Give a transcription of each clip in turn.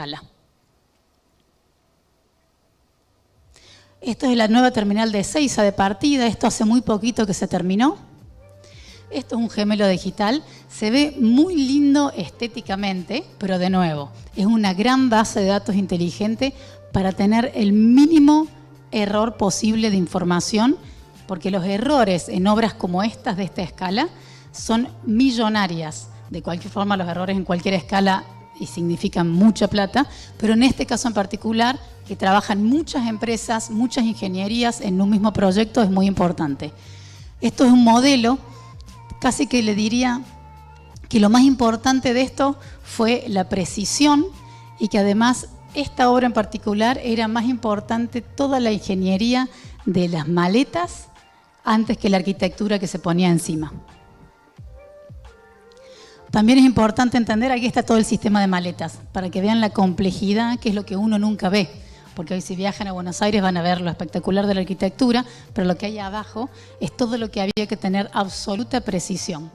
escala. Esto es la nueva terminal de Ezeiza de partida. Esto hace muy poquito que se terminó. Esto es un gemelo digital. Se ve muy lindo estéticamente, pero de nuevo, es una gran base de datos inteligente para tener el mínimo error posible de información, porque los errores en obras como estas de esta escala son millonarias. De cualquier forma, los errores en cualquier escala y significan mucha plata, pero en este caso en particular, que trabajan muchas empresas, muchas ingenierías en un mismo proyecto, es muy importante. Esto es un modelo, casi que le diría que lo más importante de esto fue la precisión y que además esta obra en particular era más importante toda la ingeniería de las maletas antes que la arquitectura que se ponía encima. También es importante entender, aquí está todo el sistema de maletas, para que vean la complejidad, que es lo que uno nunca ve. Porque hoy si viajan a Buenos Aires van a ver lo espectacular de la arquitectura, pero lo que hay abajo es todo lo que había que tener absoluta precisión.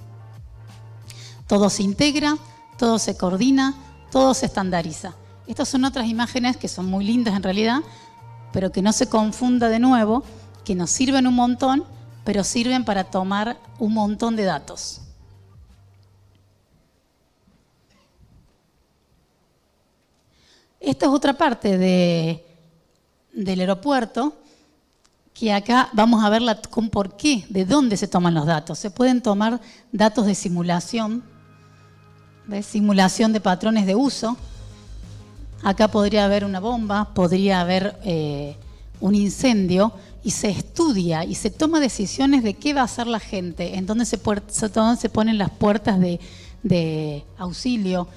Todo se integra, todo se coordina, todo se estandariza. Estas son otras imágenes que son muy lindas en realidad, pero que no se confunda de nuevo, que nos sirven un montón, pero sirven para tomar un montón de datos. Esta es otra parte del aeropuerto, que acá vamos a verla con por qué, de dónde se toman los datos. Se pueden tomar datos de simulación de patrones de uso. Acá podría haber una bomba, podría haber un incendio, y se estudia y se toma decisiones de qué va a hacer la gente, en dónde se ponen las puertas de auxilio,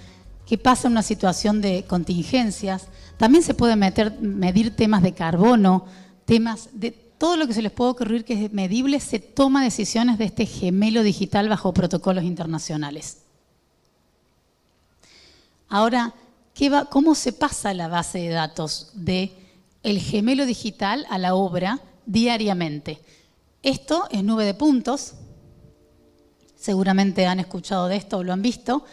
qué pasa en una situación de contingencias. También se puede medir temas de carbono, temas de todo lo que se les puede ocurrir que es medible. Se toma decisiones de este gemelo digital bajo protocolos internacionales. Ahora, ¿cómo se pasa la base de datos del gemelo digital a la obra diariamente? Esto es nube de puntos. Seguramente han escuchado de esto o lo han visto.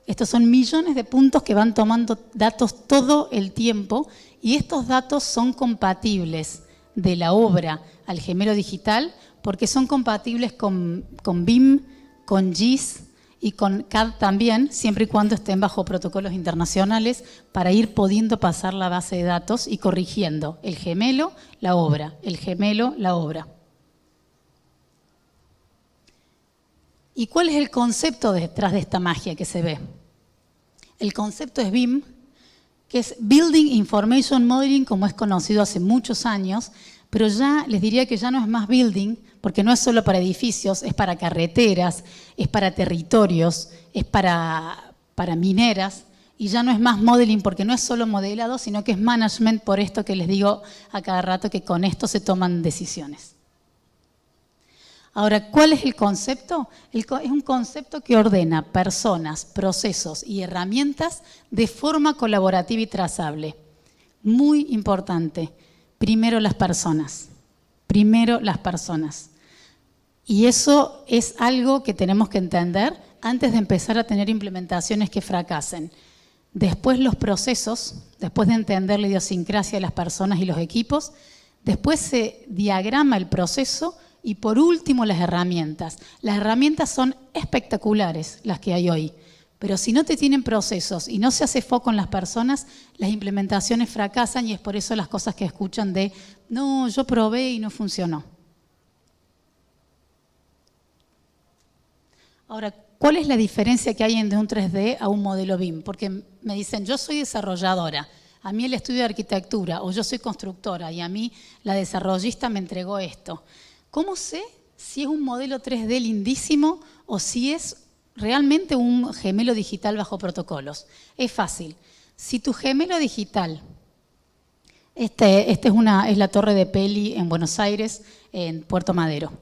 Estos son millones de puntos que van tomando datos todo el tiempo y estos datos son compatibles de la obra al gemelo digital porque son compatibles con BIM, con GIS y con CAD también, siempre y cuando estén bajo protocolos internacionales para ir pudiendo pasar la base de datos y corrigiendo el gemelo, la obra, el gemelo, la obra. ¿Y cuál es el concepto detrás de esta magia que se ve? El concepto es BIM, que es Building Information Modeling, como es conocido hace muchos años, pero ya les diría que ya no es más building, porque no es solo para edificios, es para carreteras, es para territorios, es para mineras, y ya no es más modeling porque no es solo modelado, sino que es management, por esto que les digo a cada rato que con esto se toman decisiones. Ahora, ¿cuál es el concepto? Es un concepto que ordena personas, procesos y herramientas de forma colaborativa y trazable. Muy importante. Primero las personas. Primero las personas. Y eso es algo que tenemos que entender antes de empezar a tener implementaciones que fracasen. Después los procesos, después de entender la idiosincrasia de las personas y los equipos, después se diagrama el proceso. Y por último, las herramientas. Las herramientas son espectaculares, las que hay hoy. Pero si no te tienen procesos y no se hace foco en las personas, las implementaciones fracasan y es por eso las cosas que escuchan de no, yo probé y no funcionó. Ahora, ¿cuál es la diferencia que hay de un 3D a un modelo BIM? Porque me dicen, yo soy desarrolladora, a mí el estudio de arquitectura, o yo soy constructora y a mí la desarrollista me entregó esto. ¿Cómo sé si es un modelo 3D lindísimo o si es realmente un gemelo digital bajo protocolos? Es fácil. Si tu gemelo digital, es la torre de Peli en Buenos Aires, en Puerto Madero.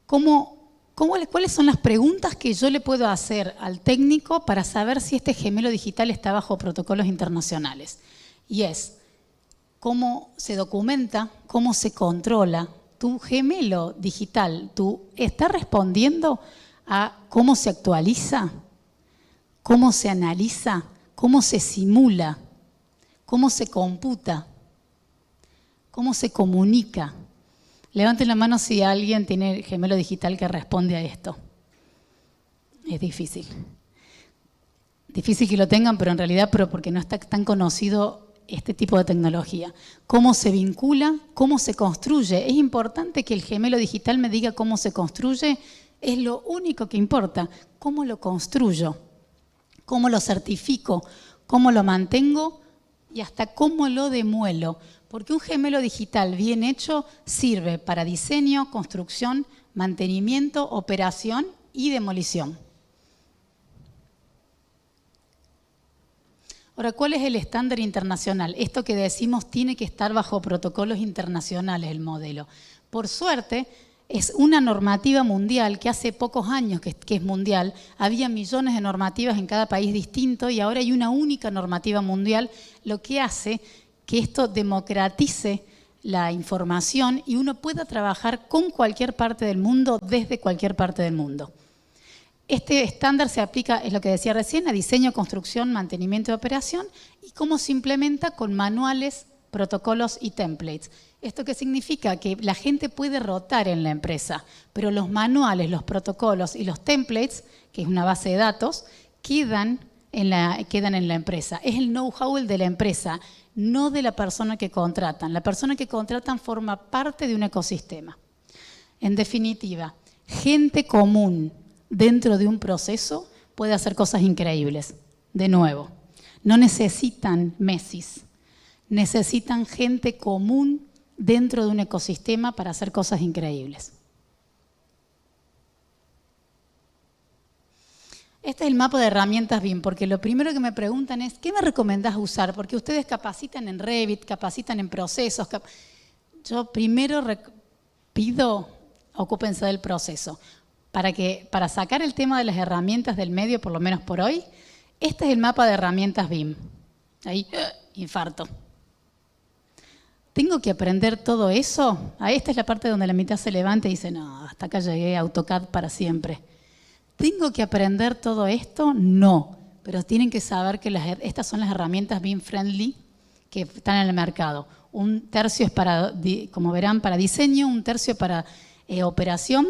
¿Cuáles son las preguntas que yo le puedo hacer al técnico para saber si este gemelo digital está bajo protocolos internacionales? Y es, ¿cómo se documenta? ¿Cómo se controla? Tu gemelo digital, ¿está respondiendo a cómo se actualiza? ¿Cómo se analiza? ¿Cómo se simula? cómo se computa, cómo se comunica. Levanten la mano si alguien tiene gemelo digital que responde a esto. Es difícil. Difícil que lo tengan, pero en realidad porque no está tan conocido este tipo de tecnología. Cómo se vincula, cómo se construye. Es importante que el gemelo digital me diga cómo se construye. Es lo único que importa. ¿Cómo lo construyo? ¿Cómo lo certifico? ¿Cómo lo mantengo? Y hasta cómo lo demuelo. Porque un gemelo digital bien hecho sirve para diseño, construcción, mantenimiento, operación y demolición. Ahora, ¿cuál es el estándar internacional? Esto que decimos tiene que estar bajo protocolos internacionales el modelo. Por suerte, es una normativa mundial que hace pocos años que es mundial. Había millones de normativas en cada país distinto y ahora hay una única normativa mundial, lo que hace que esto democratice la información y uno pueda trabajar con cualquier parte del mundo desde cualquier parte del mundo. Este estándar se aplica, es lo que decía recién, a diseño, construcción, mantenimiento y operación y cómo se implementa con manuales, protocolos y templates. ¿Esto qué significa? Que la gente puede rotar en la empresa, pero los manuales, los protocolos y los templates, que es una base de datos, quedan en la empresa. Es el know-how de la empresa, no de la persona que contratan. La persona que contratan forma parte de un ecosistema. En definitiva, gente común dentro de un proceso puede hacer cosas increíbles. De nuevo, no necesitan Messis, necesitan gente común dentro de un ecosistema para hacer cosas increíbles. Este es el mapa de herramientas BIM, porque lo primero que me preguntan es, ¿qué me recomendás usar? Porque ustedes capacitan en Revit, capacitan en procesos. Yo primero pido, ocúpense del proceso. Para sacar el tema de las herramientas del medio, por lo menos por hoy, este es el mapa de herramientas BIM. Ahí, infarto. ¿Tengo que aprender todo eso? Esta es la parte donde la mitad se levanta y dice, no, hasta acá llegué, AutoCAD para siempre. ¿Tengo que aprender todo esto? No, pero tienen que saber que estas son las herramientas BIM friendly que están en el mercado. Un tercio es para, como verán, para diseño, un tercio para operación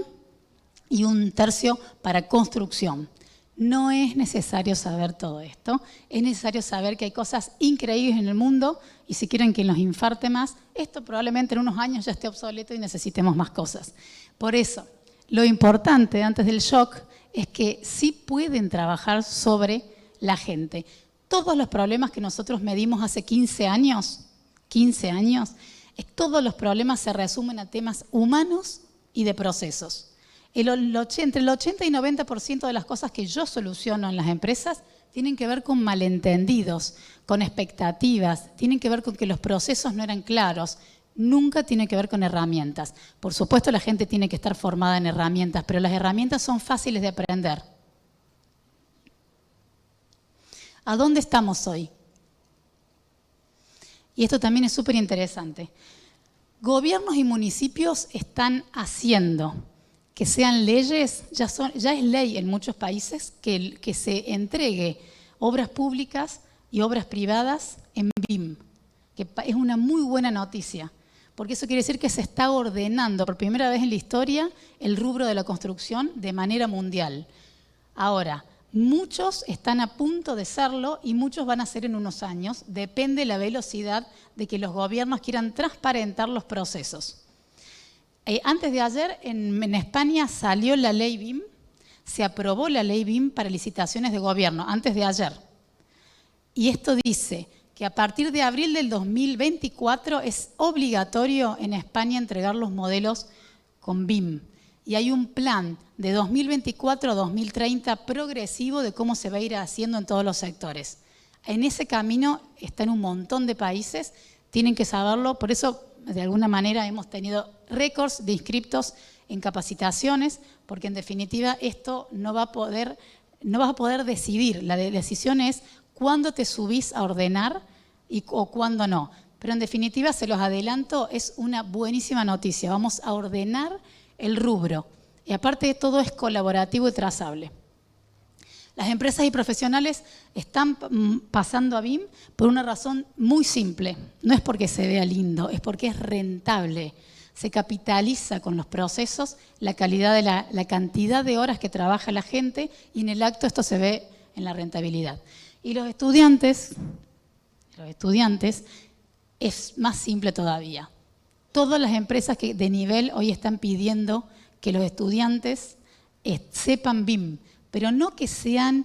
y un tercio para construcción. No es necesario saber todo esto, es necesario saber que hay cosas increíbles en el mundo y si quieren que nos infarte más, esto probablemente en unos años ya esté obsoleto y necesitemos más cosas. Por eso, lo importante antes del shock es que sí pueden trabajar sobre la gente. Todos los problemas que nosotros medimos hace 15 años, todos los problemas se resumen a temas humanos y de procesos. Entre el 80 y 90% de las cosas que yo soluciono en las empresas tienen que ver con malentendidos, con expectativas, tienen que ver con que los procesos no eran claros. Nunca tiene que ver con herramientas. Por supuesto, la gente tiene que estar formada en herramientas, pero las herramientas son fáciles de aprender. ¿A dónde estamos hoy? Y esto también es súper interesante. Gobiernos y municipios están haciendo que sean leyes, ya es ley en muchos países que se entregue obras públicas y obras privadas en BIM, que es una muy buena noticia. Porque eso quiere decir que se está ordenando por primera vez en la historia el rubro de la construcción de manera mundial. Ahora, muchos están a punto de serlo y muchos van a ser en unos años. Depende de la velocidad de que los gobiernos quieran transparentar los procesos. Antes de ayer en España salió la ley BIM, se aprobó la ley BIM para licitaciones de gobierno, antes de ayer. Y esto dice que a partir de abril del 2024 es obligatorio en España entregar los modelos con BIM. Y hay un plan de 2024 a 2030 progresivo de cómo se va a ir haciendo en todos los sectores. En ese camino están un montón de países, tienen que saberlo, por eso de alguna manera hemos tenido récords de inscriptos en capacitaciones, porque en definitiva esto no vas a poder decidir. La decisión es cuándo te subís a ordenar o cuándo no. Pero en definitiva, se los adelanto, es una buenísima noticia. Vamos a ordenar el rubro. Y aparte de todo es colaborativo y trazable. Las empresas y profesionales están pasando a BIM por una razón muy simple. No es porque se vea lindo, es porque es rentable. Se capitaliza con los procesos la calidad de la cantidad de horas que trabaja la gente y en el acto esto se ve en la rentabilidad. Y los estudiantes es más simple todavía. Todas las empresas de nivel hoy están pidiendo que los estudiantes sepan BIM, pero no que sepan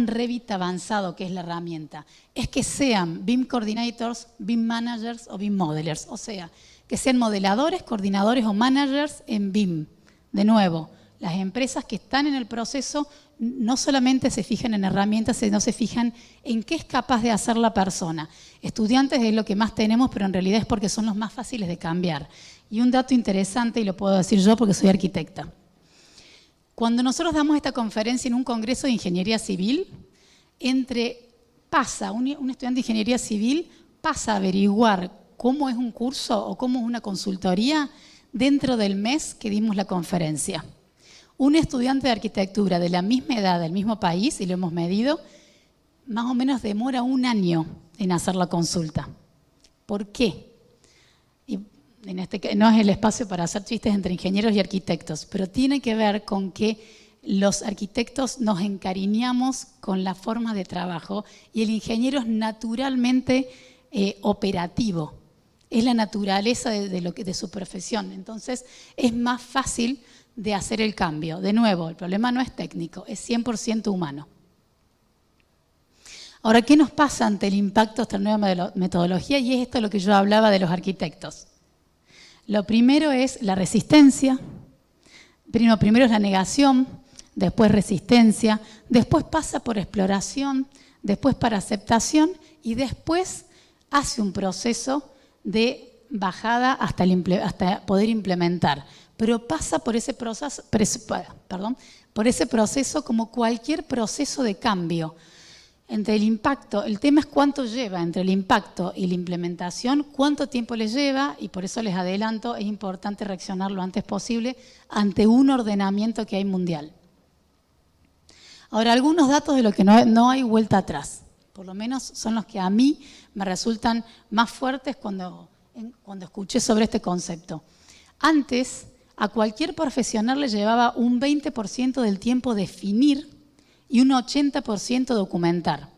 Revit avanzado, que es la herramienta, es que sean BIM coordinators, BIM managers o BIM modelers, o sea, que sean modeladores, coordinadores o managers en BIM. De nuevo, las empresas que están en el proceso no solamente se fijan en herramientas, sino se fijan en qué es capaz de hacer la persona. Estudiantes es lo que más tenemos, pero en realidad es porque son los más fáciles de cambiar. Y un dato interesante, y lo puedo decir yo porque soy arquitecta. Cuando nosotros damos esta conferencia en un congreso de ingeniería civil, un estudiante de ingeniería civil pasa a averiguar cómo es un curso o cómo es una consultoría dentro del mes que dimos la conferencia. Un estudiante de arquitectura de la misma edad, del mismo país, y lo hemos medido, más o menos demora 1 año en hacer la consulta. ¿Por qué? Y no es el espacio para hacer chistes entre ingenieros y arquitectos, pero tiene que ver con que los arquitectos nos encariñamos con la forma de trabajo y el ingeniero es naturalmente operativo. Es la naturaleza de su profesión. Entonces, es más fácil de hacer el cambio. De nuevo, el problema no es técnico, es 100% humano. Ahora, ¿qué nos pasa ante el impacto de esta nueva metodología? Y es esto lo que yo hablaba de los arquitectos. Lo primero es la resistencia, primero es la negación, después resistencia, después pasa por exploración, después para aceptación y después hace un proceso de bajada hasta poder implementar. Pero pasa por ese proceso como cualquier proceso de cambio. Entre el impacto, el tema es cuánto lleva entre el impacto y la implementación, cuánto tiempo les lleva, y por eso les adelanto, es importante reaccionar lo antes posible ante un ordenamiento que hay mundial. Ahora, algunos datos de lo que no hay vuelta atrás, por lo menos son los que a mí me resultan más fuertes cuando escuché sobre este concepto. Antes, a cualquier profesional le llevaba un 20% del tiempo definir y un 80% documentar.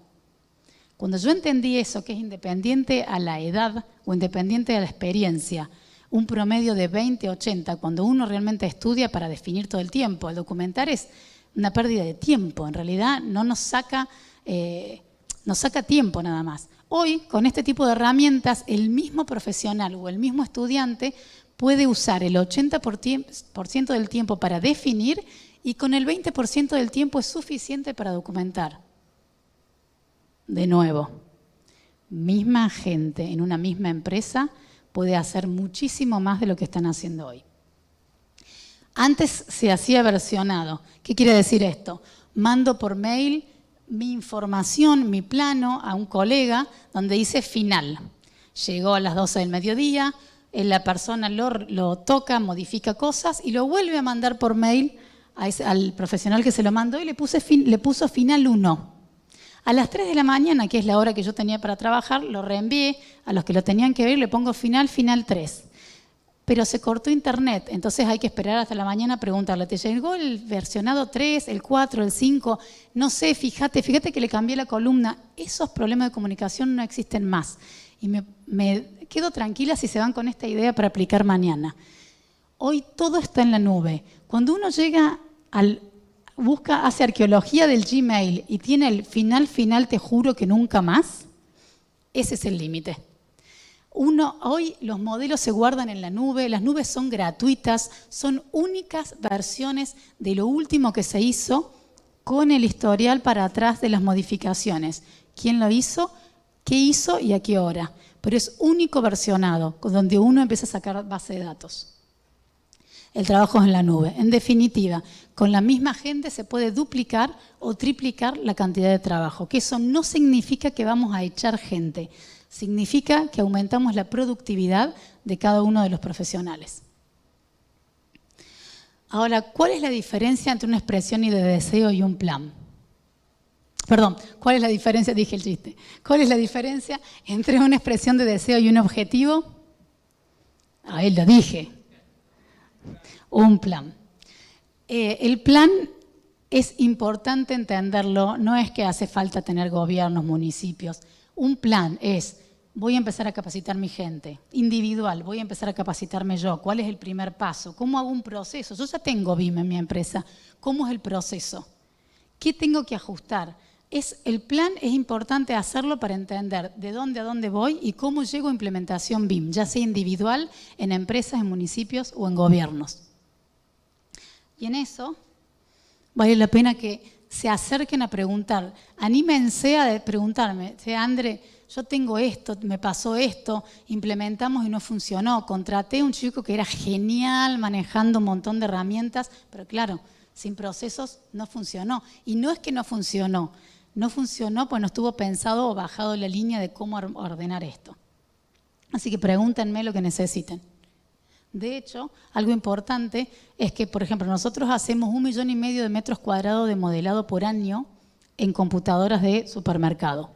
Cuando yo entendí eso, que es independiente a la edad o independiente a la experiencia, un promedio de 20-80, cuando uno realmente estudia para definir todo el tiempo, el documentar es una pérdida de tiempo, en realidad no nos saca tiempo nada más. Hoy, con este tipo de herramientas, el mismo profesional o el mismo estudiante puede usar el 80% del tiempo para definir y con el 20% del tiempo es suficiente para documentar. De nuevo, misma gente en una misma empresa puede hacer muchísimo más de lo que están haciendo hoy. Antes se hacía versionado. ¿Qué quiere decir esto? Mando por mail mi información, mi plano a un colega donde dice final. Llegó a las 12 del mediodía, la persona lo toca, modifica cosas y lo vuelve a mandar por mail al profesional que se lo mandó y le puso final 1. A las 3 de la mañana, que es la hora que yo tenía para trabajar, lo reenvié a los que lo tenían que ver y le pongo final 3. Pero se cortó internet, entonces hay que esperar hasta la mañana a preguntarle, ¿te llegó el versionado 3, el 4, el 5? No sé, fíjate que le cambié la columna. Esos problemas de comunicación no existen más. Y me quedo tranquila si se van con esta idea para aplicar mañana. Hoy todo está en la nube. Cuando uno llega hace arqueología del Gmail y tiene el final, te juro que nunca más, ese es el límite. Hoy los modelos se guardan en la nube, las nubes son gratuitas, son únicas versiones de lo último que se hizo con el historial para atrás de las modificaciones. ¿Quién lo hizo? ¿Qué hizo y a qué hora? Pero es único versionado, donde uno empieza a sacar base de datos. El trabajo es en la nube. En definitiva, con la misma gente se puede duplicar o triplicar la cantidad de trabajo, que eso no significa que vamos a echar gente, significa que aumentamos la productividad de cada uno de los profesionales. Ahora, ¿cuál es la diferencia entre una expresión y de deseo y un plan? Perdón, ¿cuál es la diferencia? Dije el chiste. ¿Cuál es la diferencia entre una expresión de deseo y un objetivo? Ahí lo dije. Un plan. El plan es importante entenderlo, no es que hace falta tener gobiernos, municipios. Un plan es, voy a empezar a capacitar mi gente, individual, voy a empezar a capacitarme yo. ¿Cuál es el primer paso? ¿Cómo hago un proceso? Yo ya tengo BIM en mi empresa. ¿Cómo es el proceso? ¿Qué tengo que ajustar? El plan es importante hacerlo para entender de dónde a dónde voy y cómo llego a implementación BIM, ya sea individual, en empresas, en municipios o en gobiernos. Y en eso vale la pena que se acerquen a preguntar. Anímense a preguntarme, André, yo tengo esto, me pasó esto, implementamos y no funcionó. Contraté a un chico que era genial manejando un montón de herramientas, pero claro, sin procesos no funcionó. Y no es que no funcionó pues no estuvo pensado o bajado la línea de cómo ordenar esto. Así que pregúntenme lo que necesiten. De hecho, algo importante es que, por ejemplo, nosotros hacemos 1,5 millones de metros cuadrados de modelado por año en computadoras de supermercado.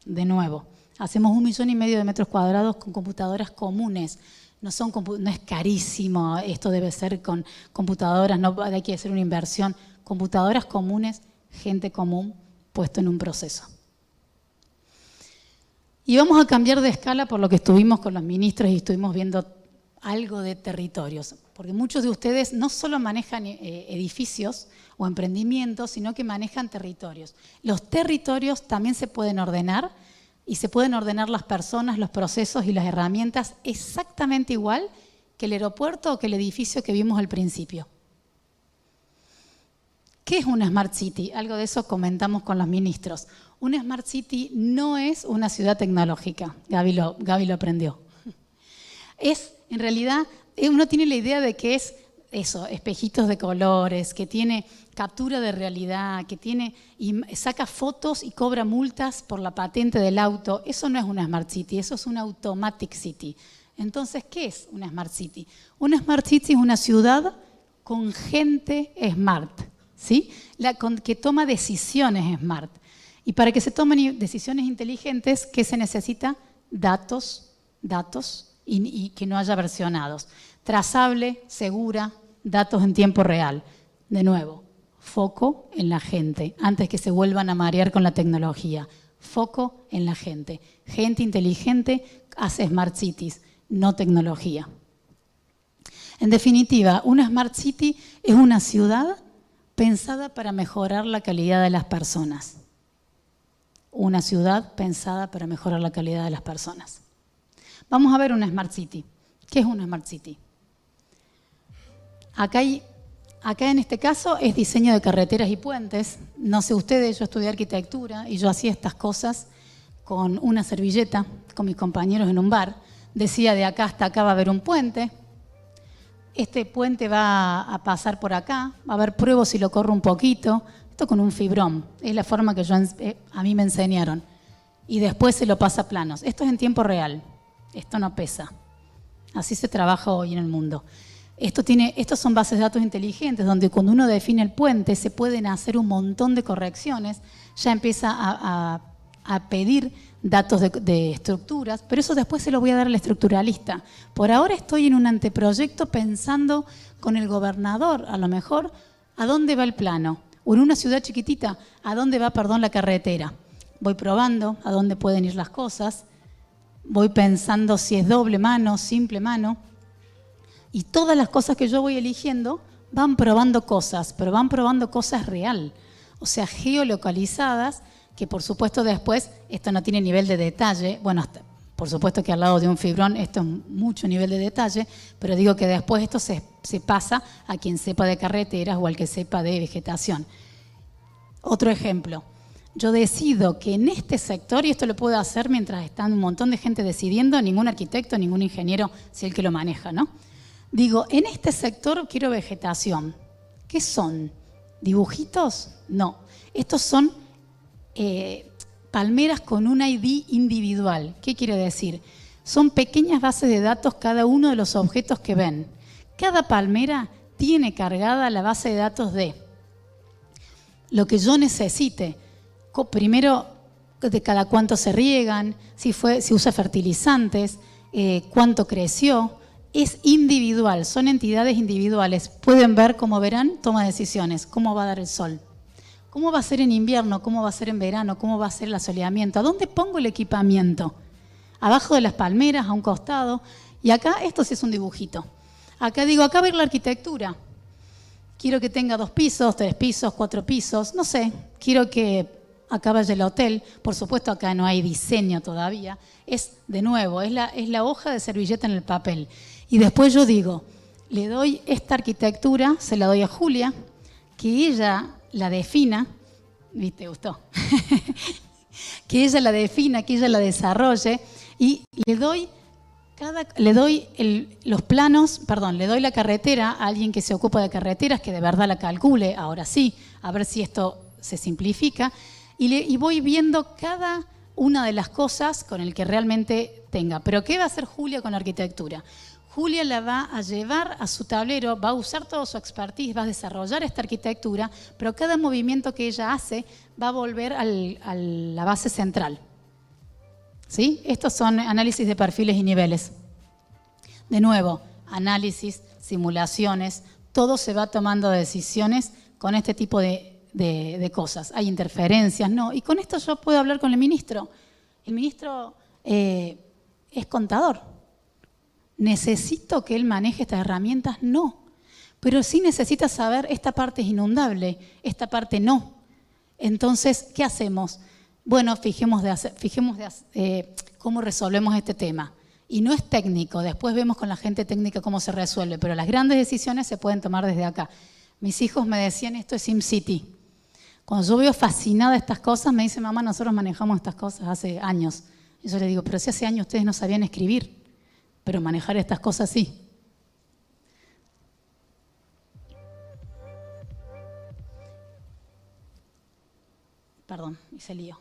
De nuevo, hacemos 1,5 millones de metros cuadrados con computadoras comunes. No es carísimo, esto debe ser con computadoras, no hay que hacer una inversión. Computadoras comunes, gente común, puesto en un proceso. Y vamos a cambiar de escala por lo que estuvimos con los ministros y estuvimos viendo algo de territorios, porque muchos de ustedes no solo manejan edificios o emprendimientos, sino que manejan territorios. Los territorios también se pueden ordenar y se pueden ordenar las personas, los procesos y las herramientas exactamente igual que el aeropuerto o que el edificio que vimos al principio. ¿Qué es una Smart City? Algo de eso comentamos con los ministros. Una Smart City no es una ciudad tecnológica. Gaby lo aprendió. En realidad, uno tiene la idea de que es eso, espejitos de colores, que tiene captura de realidad, y saca fotos y cobra multas por la patente del auto. Eso no es una Smart City, eso es una Automatic City. Entonces, ¿qué es una Smart City? Una Smart City es una ciudad con gente smart, ¿sí? Que toma decisiones smart. Y para que se tomen decisiones inteligentes, ¿qué se necesita? Datos y que no haya versionados. Trazable, segura, datos en tiempo real. De nuevo, foco en la gente, antes que se vuelvan a marear con la tecnología. Foco en la gente. Gente inteligente hace Smart Cities, no tecnología. En definitiva, una Smart City es una ciudad pensada para mejorar la calidad de las personas. Una ciudad pensada para mejorar la calidad de las personas. Vamos a ver una Smart City. ¿Qué es una Smart City? Acá en este caso es diseño de carreteras y puentes. No sé ustedes, yo estudié arquitectura y yo hacía estas cosas con una servilleta, con mis compañeros en un bar. Decía, de acá hasta acá va a haber un puente. Este puente va a pasar por acá. Va a haber pruebas si lo corro un poquito. Esto con un fibrón. Es la forma que a mí me enseñaron. Y después se lo pasa a planos. Esto es en tiempo real. Esto no pesa. Así se trabaja hoy en el mundo. Estos son bases de datos inteligentes, donde cuando uno define el puente se pueden hacer un montón de correcciones, ya empieza a pedir datos de estructuras, pero eso después se lo voy a dar al estructuralista. Por ahora estoy en un anteproyecto pensando con el gobernador, a lo mejor, ¿a dónde va el plano? O en una ciudad chiquitita, ¿a dónde va, la carretera? Voy probando a dónde pueden ir las cosas. Voy pensando si es doble mano, simple mano. Y todas las cosas que yo voy eligiendo van probando cosas, pero van probando cosas real. O sea, geolocalizadas, que por supuesto después, esto no tiene nivel de detalle. Bueno, por supuesto que al lado de un fibrón esto es mucho nivel de detalle, pero digo que después esto se pasa a quien sepa de carreteras o al que sepa de vegetación. Otro ejemplo. Yo decido que en este sector, y esto lo puedo hacer mientras está un montón de gente decidiendo, ningún arquitecto, ningún ingeniero, si el que lo maneja, ¿no? Digo, en este sector quiero vegetación. ¿Qué son? ¿Dibujitos? No. Estos son palmeras con un ID individual. ¿Qué quiere decir? Son pequeñas bases de datos cada uno de los objetos que ven. Cada palmera tiene cargada la base de datos de lo que yo necesite. Primero, de cada cuánto se riegan, si usa fertilizantes, cuánto creció. Es individual, son entidades individuales. Pueden ver, como verán, toma decisiones, cómo va a dar el sol. ¿Cómo va a ser en invierno? ¿Cómo va a ser en verano? ¿Cómo va a ser el asoleamiento? ¿A dónde pongo el equipamiento? Abajo de las palmeras, a un costado. Y acá, esto sí es un dibujito. Acá digo, acá va a ir la arquitectura. Quiero que tenga 2 pisos, 3 pisos, 4 pisos, no sé. Quiero que acá vaya el hotel. Por supuesto, acá no hay diseño todavía. Es, de nuevo, es la hoja de servilleta en el papel. Y después yo digo, le doy esta arquitectura, se la doy a Julia, que ella la defina, ¿viste? Gustó. Que ella la defina, que ella la desarrolle y le doy los planos, le doy la carretera a alguien que se ocupa de carreteras, que de verdad la calcule, ahora sí, a ver si esto se simplifica, y voy viendo cada una de las cosas con el que realmente tenga. Pero ¿qué va a hacer Julia con la arquitectura? Julia la va a llevar a su tablero, va a usar todo su expertise, va a desarrollar esta arquitectura, pero cada movimiento que ella hace va a volver a la base central. ¿Sí? Estos son análisis de perfiles y niveles. De nuevo, análisis, simulaciones, todo se va tomando decisiones con este tipo de cosas. Hay interferencias, ¿no? Y con esto yo puedo hablar con el ministro. El ministro es contador. ¿Necesito que él maneje estas herramientas? No. Pero sí necesita saber, esta parte es inundable, esta parte no. Entonces, ¿qué hacemos? Bueno, fijemos cómo resolvemos este tema. Y no es técnico, después vemos con la gente técnica cómo se resuelve, pero las grandes decisiones se pueden tomar desde acá. Mis hijos me decían, esto es SimCity. Cuando yo veo fascinada estas cosas, me dicen, mamá, nosotros manejamos estas cosas hace años. Y yo le digo, pero si hace años ustedes no sabían escribir. Pero manejar estas cosas sí. Perdón, hice lío.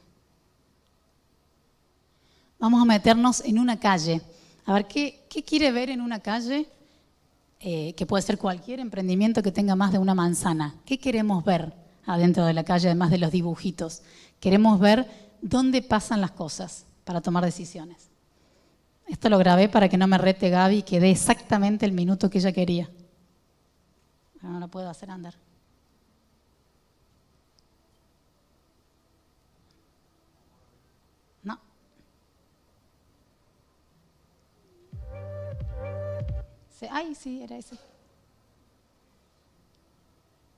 Vamos a meternos en una calle. A ver, ¿qué quiere ver en una calle? Que puede ser cualquier emprendimiento que tenga más de una manzana. ¿Qué queremos ver adentro de la calle, además de los dibujitos? Queremos ver dónde pasan las cosas para tomar decisiones. Esto lo grabé para que no me rete Gaby y que dé exactamente el minuto que ella quería. Pero no lo puedo hacer andar. No. Ay, sí, era ese.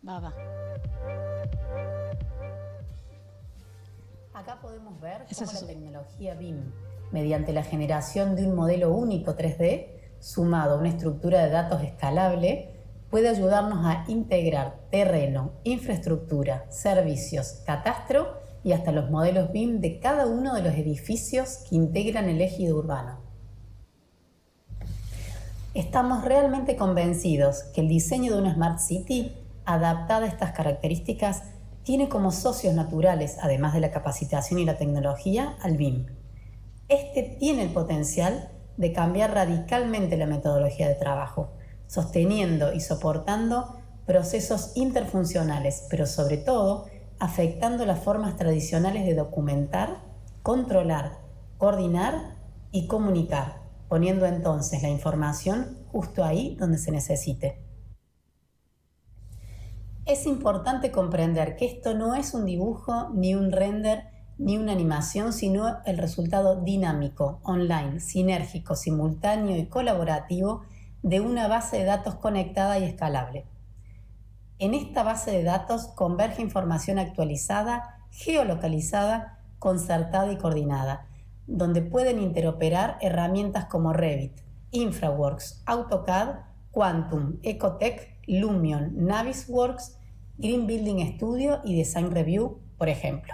Va. Acá podemos ver cómo la tecnología BIM, mediante la generación de un modelo único 3D, sumado a una estructura de datos escalable, puede ayudarnos a integrar terreno, infraestructura, servicios, catastro y hasta los modelos BIM de cada uno de los edificios que integran el ejido urbano. Estamos realmente convencidos que el diseño de una Smart City, adaptada a estas características, tiene como socios naturales, además de la capacitación y la tecnología, al BIM. Este tiene el potencial de cambiar radicalmente la metodología de trabajo, sosteniendo y soportando procesos interfuncionales, pero sobre todo afectando las formas tradicionales de documentar, controlar, coordinar y comunicar, poniendo entonces la información justo ahí donde se necesite. Es importante comprender que esto no es un dibujo, ni un render, ni una animación, sino el resultado dinámico, online, sinérgico, simultáneo y colaborativo de una base de datos conectada y escalable. En esta base de datos converge información actualizada, geolocalizada, concertada y coordinada, donde pueden interoperar herramientas como Revit, InfraWorks, AutoCAD, Quantum, Ecotech, Lumion, Navisworks, Green Building Studio y Design Review, por ejemplo.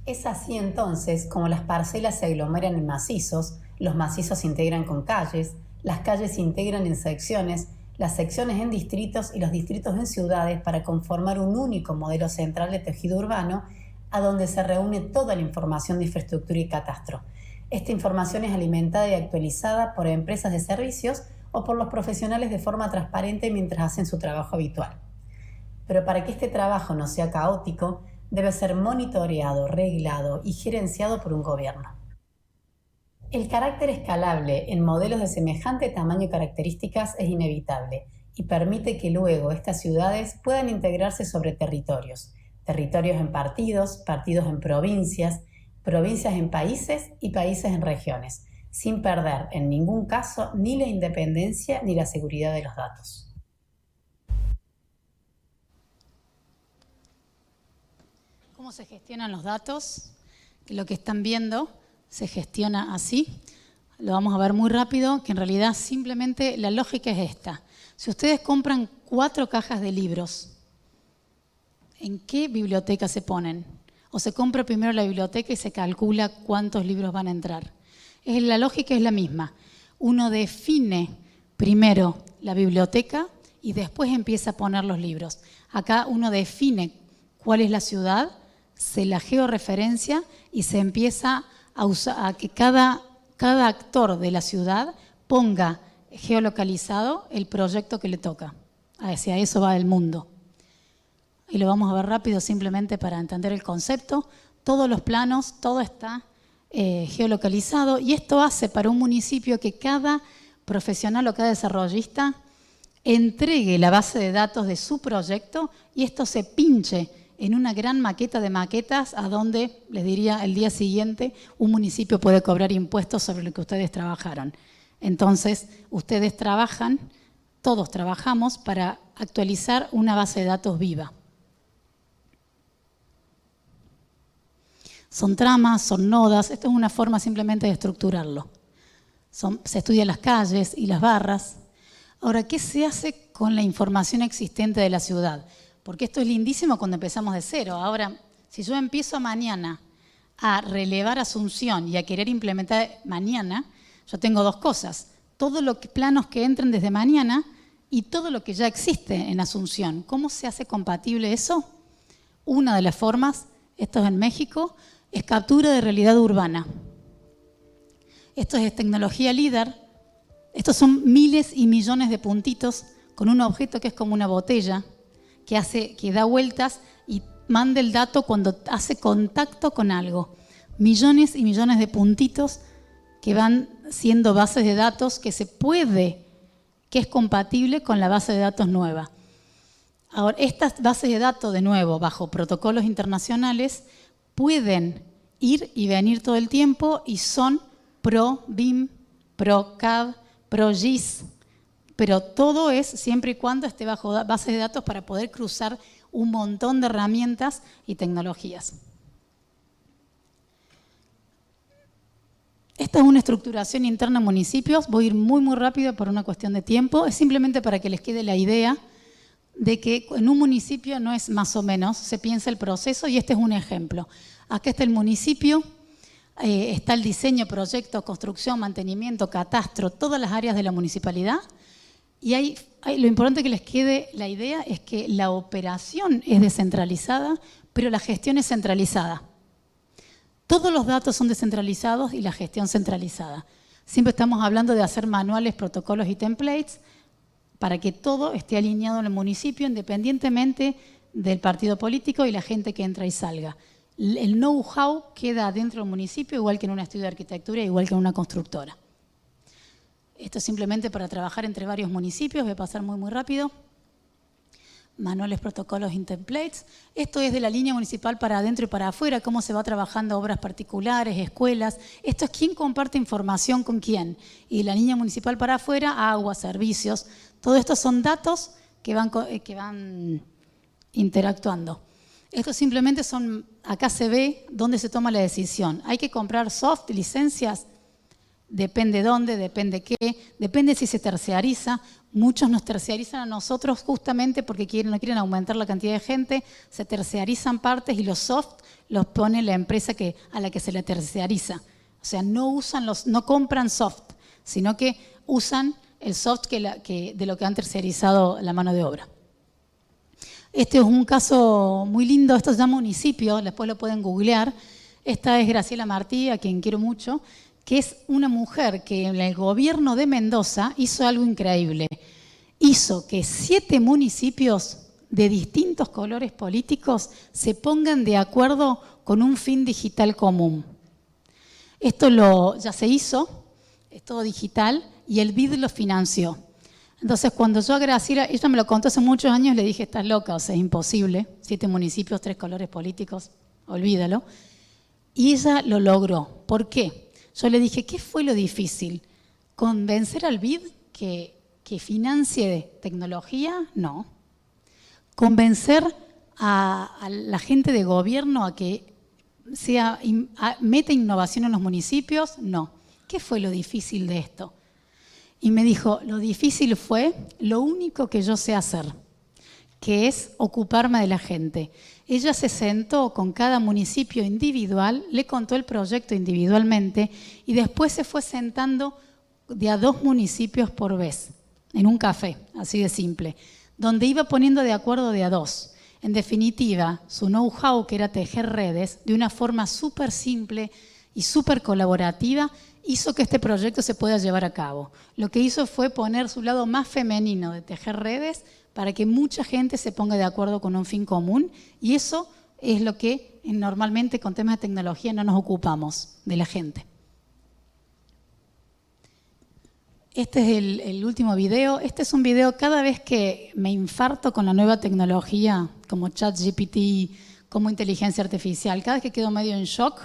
Es así entonces como las parcelas se aglomeran en macizos, los macizos se integran con calles, las calles se integran en secciones, las secciones en distritos y los distritos en ciudades para conformar un único modelo central de tejido urbano a donde se reúne toda la información de infraestructura y catastro. Esta información es alimentada y actualizada por empresas de servicios o por los profesionales de forma transparente mientras hacen su trabajo habitual. Pero para que este trabajo no sea caótico, debe ser monitoreado, reglado y gerenciado por un gobierno. El carácter escalable en modelos de semejante tamaño y características es inevitable y permite que luego estas ciudades puedan integrarse sobre territorios en partidos, partidos en provincias, provincias en países y países en regiones, sin perder en ningún caso ni la independencia ni la seguridad de los datos. ¿Cómo se gestionan los datos? Lo que están viendo se gestiona así. Lo vamos a ver muy rápido, que en realidad simplemente la lógica es esta. Si ustedes compran 4 cajas de libros, ¿en qué biblioteca se ponen? O se compra primero la biblioteca y se calcula cuántos libros van a entrar. La lógica es la misma. Uno define primero la biblioteca y después empieza a poner los libros. Acá uno define cuál es la ciudad, se la georreferencia y se empieza a que cada actor de la ciudad ponga geolocalizado el proyecto que le toca. Hacia eso va el mundo. Y lo vamos a ver rápido simplemente para entender el concepto. Todos los planos, todo está geolocalizado y esto hace para un municipio que cada profesional o cada desarrollista entregue la base de datos de su proyecto y esto se pinche en una gran maqueta de maquetas a donde, les diría, el día siguiente un municipio puede cobrar impuestos sobre lo que ustedes trabajaron. Entonces, ustedes trabajan, todos trabajamos para actualizar una base de datos viva. Son tramas, son nodas, esto es una forma simplemente de estructurarlo. Se estudian las calles y las barras. Ahora, ¿qué se hace con la información existente de la ciudad? Porque esto es lindísimo cuando empezamos de cero. Ahora, si yo empiezo mañana a relevar Asunción y a querer implementar mañana, yo tengo 2 cosas. Todos los planos que entren desde mañana y todo lo que ya existe en Asunción. ¿Cómo se hace compatible eso? Una de las formas, esto es en México, es captura de realidad urbana. Esto es tecnología LIDAR. Estos son miles y millones de puntitos con un objeto que es como una botella que da vueltas y manda el dato cuando hace contacto con algo. Millones y millones de puntitos que van siendo bases de datos que es compatible con la base de datos nueva. Ahora, estas bases de datos, de nuevo, bajo protocolos internacionales, pueden ir y venir todo el tiempo y son pro BIM, pro CAD, pro GIS, pero todo es siempre y cuando esté bajo bases de datos para poder cruzar un montón de herramientas y tecnologías. Esta es una estructuración interna en municipios. Voy a ir muy, muy rápido por una cuestión de tiempo. Es simplemente para que les quede la idea de que en un municipio no es más o menos, se piensa el proceso y este es un ejemplo. Acá está el municipio, está el diseño, proyecto, construcción, mantenimiento, catastro, todas las áreas de la municipalidad. Y lo importante que les quede la idea es que la operación es descentralizada, pero la gestión es centralizada. Todos los datos son descentralizados y la gestión centralizada. Siempre estamos hablando de hacer manuales, protocolos y templates para que todo esté alineado en el municipio independientemente del partido político y la gente que entra y salga. El know-how queda dentro del municipio igual que en un estudio de arquitectura, igual que en una constructora. Esto es simplemente para trabajar entre varios municipios, voy a pasar muy, muy rápido. Manuales, protocolos y templates. Esto es de la línea municipal para adentro y para afuera, cómo se va trabajando obras particulares, escuelas. Esto es quién comparte información con quién. Y de la línea municipal para afuera, agua, servicios. Todo esto son datos que van interactuando. Esto simplemente acá se ve dónde se toma la decisión. ¿Hay que comprar soft, licencias? Depende dónde, depende qué, depende si se terciariza. Muchos nos terciarizan a nosotros justamente porque no quieren aumentar la cantidad de gente, se terciarizan partes y los soft los pone la empresa a la que se le terciariza. O sea, no compran soft, sino que usan el soft de lo que han terciarizado la mano de obra. Este es un caso muy lindo, esto se llama Municipio, después lo pueden googlear. Esta es Graciela Martí, a quien quiero mucho, que es una mujer que en el gobierno de Mendoza hizo algo increíble. Hizo que 7 municipios de distintos colores políticos se pongan de acuerdo con un fin digital común. Esto ya se hizo, es todo digital, y el BID lo financió. Entonces, cuando yo a Graciela, ella me lo contó hace muchos años, le dije, estás loca, o sea, es imposible, 7 municipios, 3 colores políticos, olvídalo. Y ella lo logró. ¿Por qué? Yo le dije, ¿qué fue lo difícil? ¿Convencer al BID que financie tecnología? No. ¿Convencer a la gente de gobierno a que meta innovación en los municipios? No. ¿Qué fue lo difícil de esto? Y me dijo, lo difícil fue lo único que yo sé hacer, que es ocuparme de la gente. Ella se sentó con cada municipio individual, le contó el proyecto individualmente y después se fue sentando de a 2 municipios por vez, en un café, así de simple, donde iba poniendo de acuerdo de a 2. En definitiva, su know-how, que era tejer redes, de una forma súper simple y súper colaborativa, hizo que este proyecto se pueda llevar a cabo. Lo que hizo fue poner su lado más femenino de tejer redes para que mucha gente se ponga de acuerdo con un fin común, y eso es lo que normalmente con temas de tecnología no nos ocupamos, de la gente. Este es el último video. Este es un video cada vez que me infarto con la nueva tecnología, como ChatGPT, como inteligencia artificial. Cada vez que quedo medio en shock,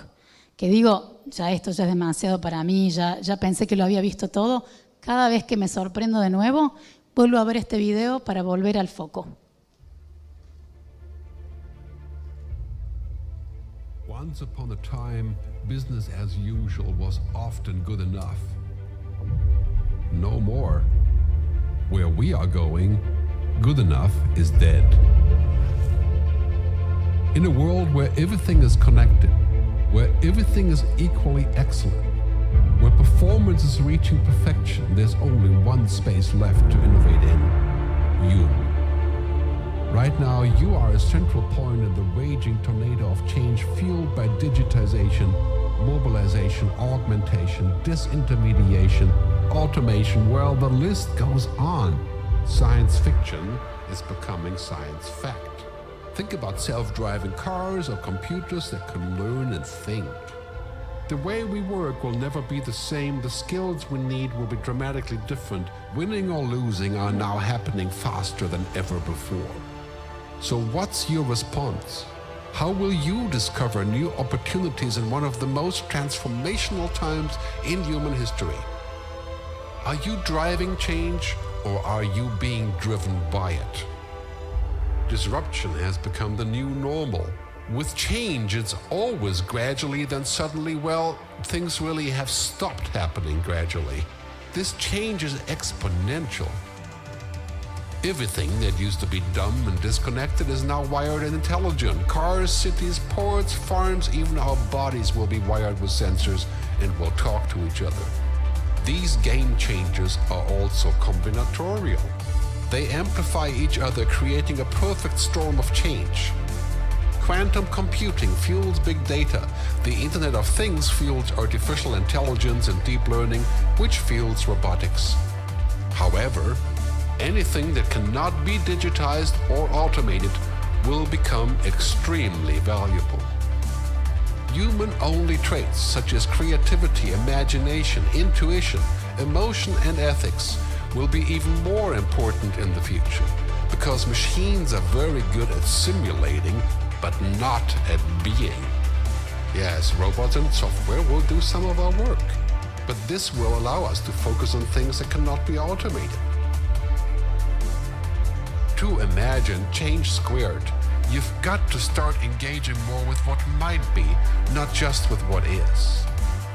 que digo, esto ya es demasiado para mí, ya pensé que lo había visto todo. Cada vez que me sorprendo de nuevo, vuelvo a ver este video para volver al foco. Once upon a time, business as usual was often good enough. No more. Where we are going, good enough is dead. In a world where everything is connected, where everything is equally excellent, where performance is reaching perfection, there's only one space left to innovate in: you. Right now, you are a central point in the raging tornado of change fueled by digitization, mobilization, augmentation, disintermediation, automation. Well, the list goes on. Science fiction is becoming science fact. Think about self-driving cars or computers that can learn and think. The way we work will never be the same. The skills we need will be dramatically different. Winning or losing are now happening faster than ever before. So what's your response? How will you discover new opportunities in one of the most transformational times in human history? Are you driving change, or are you being driven by it? Disruption has become the new normal. With change, it's always gradually, then suddenly, well, things really have stopped happening gradually. This change is exponential. Everything that used to be dumb and disconnected is now wired and intelligent. Cars, cities, ports, farms, even our bodies will be wired with sensors and will talk to each other. These game changers are also combinatorial. They amplify each other, creating a perfect storm of change. Quantum computing fuels big data. The Internet of Things fuels artificial intelligence and deep learning, which fuels robotics. However, anything that cannot be digitized or automated will become extremely valuable. Human-only traits such as creativity, imagination, intuition, emotion, and ethics will be even more important in the future, because machines are very good at simulating, but not at being. Yes, robots and software will do some of our work, but this will allow us to focus on things that cannot be automated. To imagine change squared, you've got to start engaging more with what might be, not just with what is.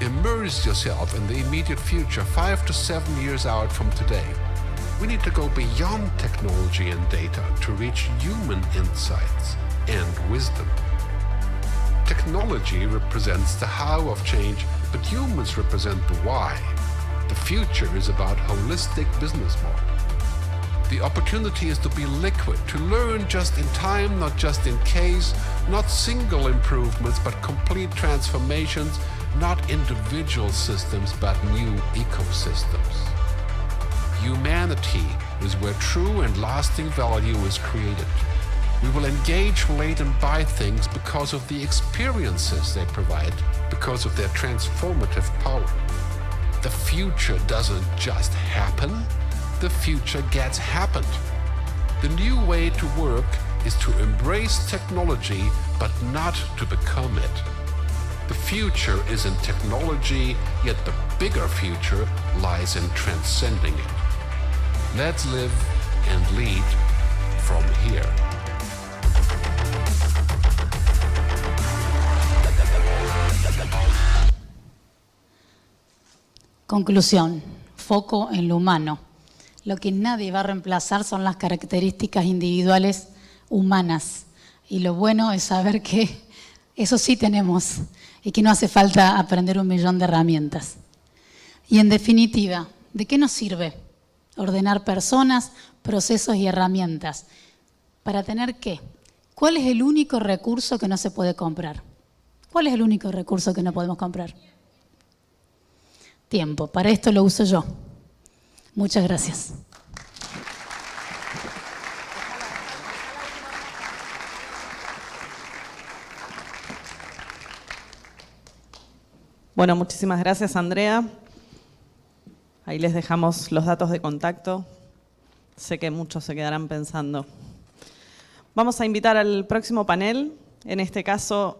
Immerse yourself in the immediate future, 5 to 7 years out from today. We need to go beyond technology and data to reach human insights and wisdom. Technology represents the how of change, but humans represent the why. The future is about holistic business model. The opportunity is to be liquid, to learn just in time, not just in case, not single improvements, but complete transformations, not individual systems, but new ecosystems. Humanity is where true and lasting value is created. We will engage, relate, and buy things because of the experiences they provide, because of their transformative power. The future doesn't just happen, the future gets happened. The new way to work is to embrace technology, but not to become it. The future is in technology, yet the bigger future lies in transcending it. Let's live and lead from here. Conclusión, foco en lo humano. Lo que nadie va a reemplazar son las características individuales humanas. Y lo bueno es saber que eso sí tenemos y que no hace falta aprender 1.000.000 de herramientas. Y en definitiva, ¿de qué nos sirve ordenar personas, procesos y herramientas? ¿Para tener qué? ¿Cuál es el único recurso que no se puede comprar? ¿Cuál es el único recurso que no podemos comprar? Tiempo. Para esto lo uso yo. Muchas gracias. Bueno, muchísimas gracias, Andrea. Ahí les dejamos los datos de contacto. Sé que muchos se quedarán pensando. Vamos a invitar al próximo panel. En este caso,